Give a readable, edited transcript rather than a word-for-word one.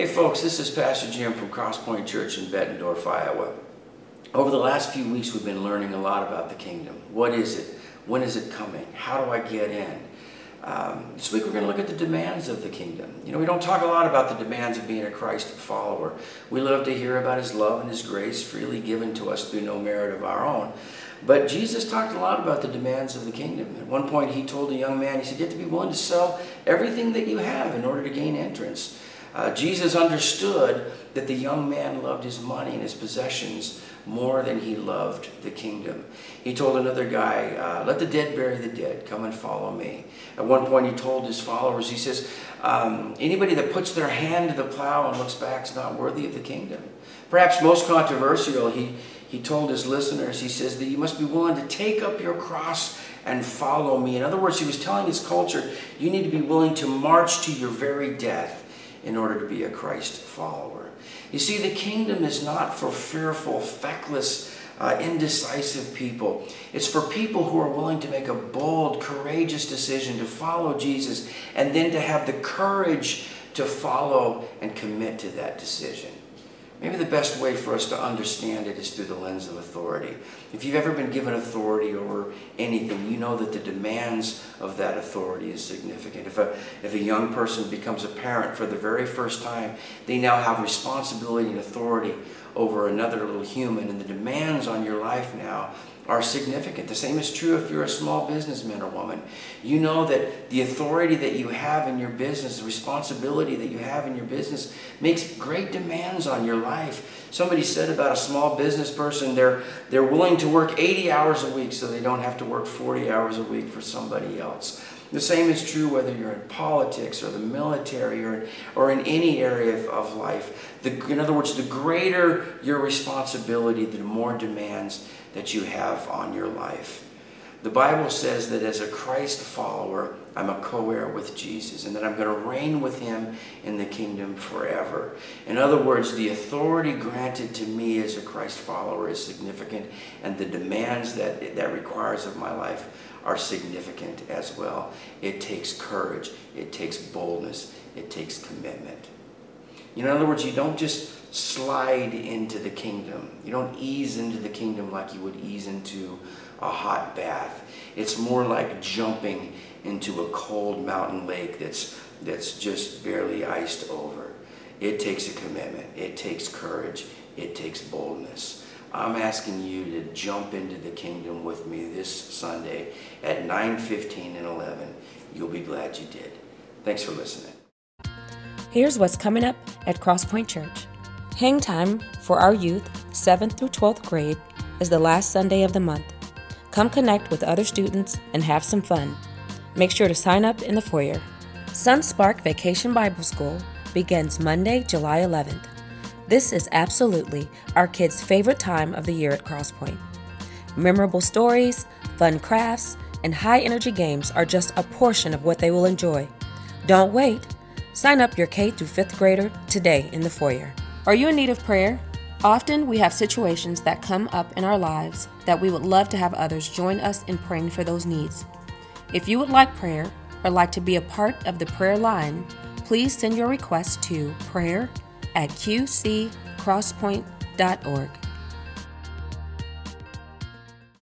Hey folks, this is Pastor Jim from Crosspoint Church in Bettendorf, Iowa. Over the last few weeks we've been learning a lot about the kingdom. What is it? When is it coming? How do I get in? This week we're going to look at the demands of the kingdom. You know, we don't talk a lot about the demands of being a Christ follower. We love to hear about His love and His grace freely given to us through no merit of our own. But Jesus talked a lot about the demands of the kingdom. At one point He told a young man, He said, you have to be willing to sell everything that you have in order to gain entrance. Jesus understood that the young man loved his money and his possessions more than he loved the kingdom. He told another guy, let the dead bury the dead, come and follow me. At one point he told his followers, he says, anybody that puts their hand to the plow and looks back is not worthy of the kingdom. Perhaps most controversial, he told his listeners, he says that you must be willing to take up your cross and follow me. In other words, he was telling his culture, you need to be willing to march to your very death in order to be a Christ follower. You see, the kingdom is not for fearful, feckless, indecisive people. It's for people who are willing to make a bold, courageous decision to follow Jesus and then to have the courage to follow and commit to that decision. Maybe the best way for us to understand it is through the lens of authority. If you've ever been given authority over anything, you know that the demands of that authority is significant. If a young person becomes a parent for the very first time, they now have responsibility and authority over another little human, and the demands on your life now are significant. The same is true if you're a small businessman or woman. You know that the authority that you have in your business, the responsibility that you have in your business makes great demands on your life. Somebody said about a small business person, they're willing to work 80 hours a week so they don't have to work 40 hours a week for somebody else. The same is true whether you're in politics or the military or in any area of life. In other words, the greater your responsibility, the more demands that you have on your life. The Bible says that as a Christ follower, I'm a co-heir with Jesus, and that I'm going to reign with Him in the kingdom forever. In other words, the authority granted to me as a Christ follower is significant, and the demands that requires of my life are significant as well. It takes courage, it takes boldness, it takes commitment. In other words, you don't just slide into the kingdom. You don't ease into the kingdom like you would ease into a hot bath. It's more like jumping into a cold mountain lake that's just barely iced over. It takes a commitment. It takes courage. It takes boldness. I'm asking you to jump into the kingdom with me this Sunday at 9:15 and 11. You'll be glad you did. Thanks for listening. Here's what's coming up at Crosspoint Church. Hang time for our youth, 7th through 12th grade, is the last Sunday of the month. Come connect with other students and have some fun. Make sure to sign up in the foyer. Sunspark Vacation Bible School begins Monday, July 11th. This is absolutely our kids' favorite time of the year at Crosspoint. Memorable stories, fun crafts, and high-energy games are just a portion of what they will enjoy. Don't wait. Sign up your K through 5th grader today in the foyer. Are you in need of prayer? Often we have situations that come up in our lives that we would love to have others join us in praying for those needs. If you would like prayer or like to be a part of the prayer line, please send your request to prayer@qccrosspoint.org.